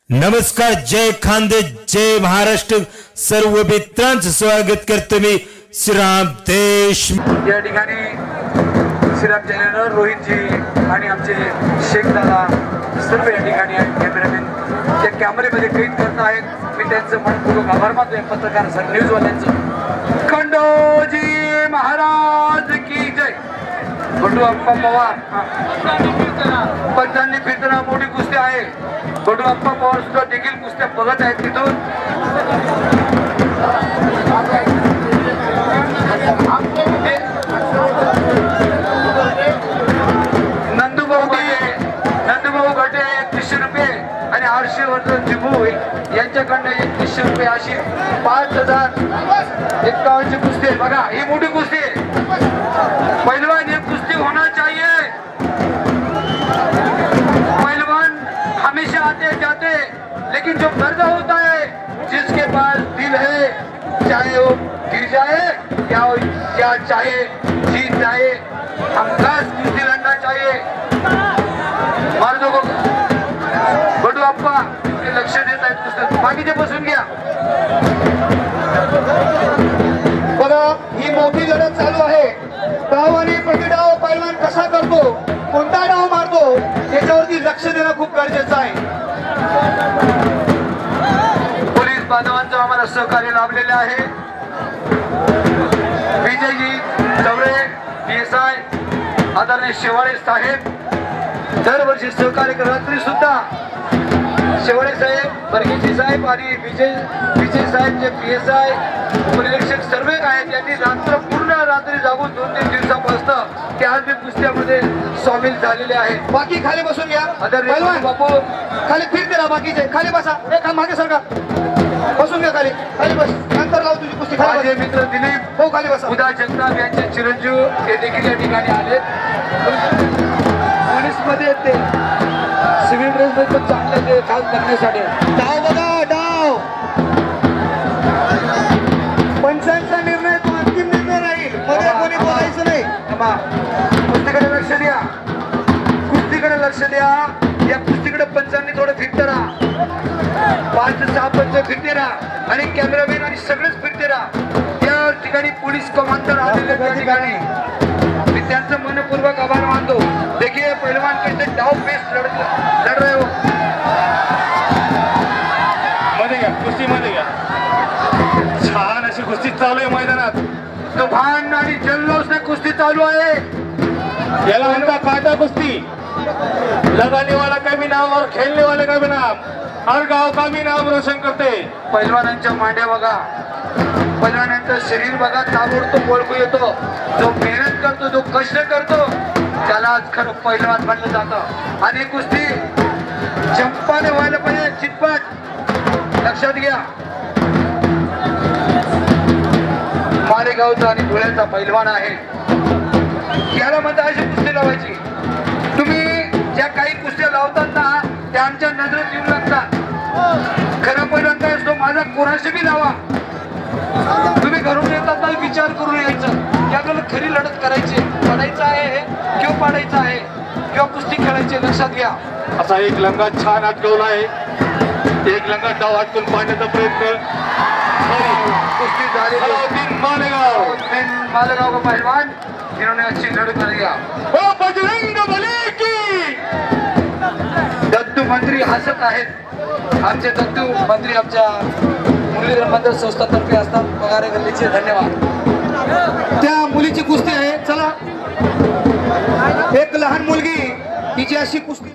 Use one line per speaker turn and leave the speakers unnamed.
नमस्कार, जय खानदेश, जय महाराष्ट्र. सर्व मित्रांचं स्वागत करतो मी श्रीराम देश.
या ठिकाणी श्रीराम चॅनल रोहितजी आणि आमचे शेख दादा सर्व या ठिकाणी कॅमेरामॅन त्या कॅमेऱ्यामध्ये कैद करत आहेत. मी त्यांचं मनपूर्वक आभार मानतोय. पत्रकार सर न्यूजवाल्यांचं. खंडोजी महाराज की जय. बटू अप्पा पवार पंचांनी फिरताना मोठी कुस्ती आहे. बटू अप्पा पवार सुद्धा देखील कुस्त्या बघत आहेत तिथून. नंदूभाऊ घाटे 3100 रुपये आणि हर्षवर्धन जिभू यांच्याकडनं 3100 रुपये अशी 5051 कुस्ती. बघा ही मोठी कुस्ती आहे. पहलवान ये कुश्ती होना चाहिए. पहलवान हमेशा आते जाते, लेकिन जो मर्द होता है जिसके पास दिल है, चाहे वो गिर जाए या चाहे जीत जाए, हमखास कुश्ती लड़ना चाहिए. मर्दों को बटू अप्पा लक्ष देत आहेत कुस्ती. बाकीचे बसून घ्या.
बघा ही मोठी लढत चालू आहे. डाव आणि प्रतिडाव पैलवान कसा करतो, कोणता डाव मारतो याच्यावरती लक्ष देणं खूप गरजेचं आहे.
पोलीस बांधवांचं आम्हाला सहकार्य लाभलेले आहे. विजयजी चौरे PSI आदरणीय शेवाळे साहेब दरवर्षी सहकार्य करतात. तरी सुद्धा शेवाळे साहेब, बर्गेजी साहेब आणि विजय साहेब जे PSI परिरक्षक सर्व आहेत यांनी पूर्ण रात्री जागून 2-3 दिवसापासून ते आज कुस्त्यामध्ये सामील झालेले आहेत.
बाकी खाली बसून घ्या. पैलवान
बापू
खाली फिरते राहा. बाकीचे खाली बसा. एक मागे सरका. बसून घ्या खाली. खाली बस. नंतर लावू तुझी कुस्ती.
माझे मित्र दिलीप
हो खाली बसा.
उदा जगताप यांचे चिरंजीव हे देखील या ठिकाणी आले. पोलीस मध्ये ते सिव्हिल ड्रेस मध्ये पण चांगले ते काम करण्यासाठी.
डाव बघा डाव. पंचांचा निर्णय तो अंतिम निर्णय राहील. मध्ये कोणी बोलायचं नाही.
कुस्तीकडे लक्ष द्या. कुस्तीकडे लक्ष द्या. या कुस्तीकडे पंचांनी थोडं फिरते राहा. 5-6 पंच फिरते राहा आणि कॅमेरामॅन आणि सगळेच फिरते राहा. त्या ठिकाणी पोलीस कमांडर आलेले त्या ठिकाणी मी त्यांचं मनपूर्वक आभार मानतो. देखिए पहलवान कैसे डाव पेस लढ रहे हो.
मध्ये घ्या, कुस्ती मध्ये घ्या. छान अशी कुस्ती चालू आहे मैदानात.
तुफान आणि जल्लोषने कुस्ती चालू आहे.
याला म्हणता काटा कुस्ती. लगाने वाला का भी नाम और खेलने वाले का भी नाम, हर गाव का भी नाम रोशन करते.
पैलवानांच्या मांड्या बघा. पैलवानांचं शरीर बघा. ताबडतोब ओळखू येतो. जो मेहनत करतो, जो कष्ट करतो त्यालाच खरं पैलवान म्हणलं जातं. आणि कुस्ती जंपाने व्हायला पाहिजे. चितपट लक्षात घ्या. मालेगावचा आणि धुळ्याचा पैलवान आहे. याला म्हणता अशी कुस्ती लावायची. तुम्ही ज्या काही कुस्त्या लावतात ना त्या आमच्या नजरेत येऊन लागतात. खरं पैलवान काय असतो, माझा कोणाशी बी लावा. तुम्ही घरून येतात ना विचार करून यायचं याकडे खरी लढत करायची. पडायचं आहे किंवा पाडायचं आहे किंवा कुस्ती खेळायची. लक्षात घ्या.
असा एक लंगा छान अटकवला आहे. एक लंगा डाव अटकून पाडण्याचा प्रयत्न.
कुस्ती झाली. मालेगाव का पहलवान जिन्होंने अच्छी लड़ाई कर दिया.
ओ बजरंग बली की.
दत्तू मंत्री हसत आहेत. आमचे दत्तू मंत्री आमच्या मुरलीधर मंदिर संस्थातर्फे असतात. पगारे गल्लीचे धन्यवाद.
त्या मुलीची कुस्ती आहे. चला. एक लहान मुलगी तिची अशी कुस्ती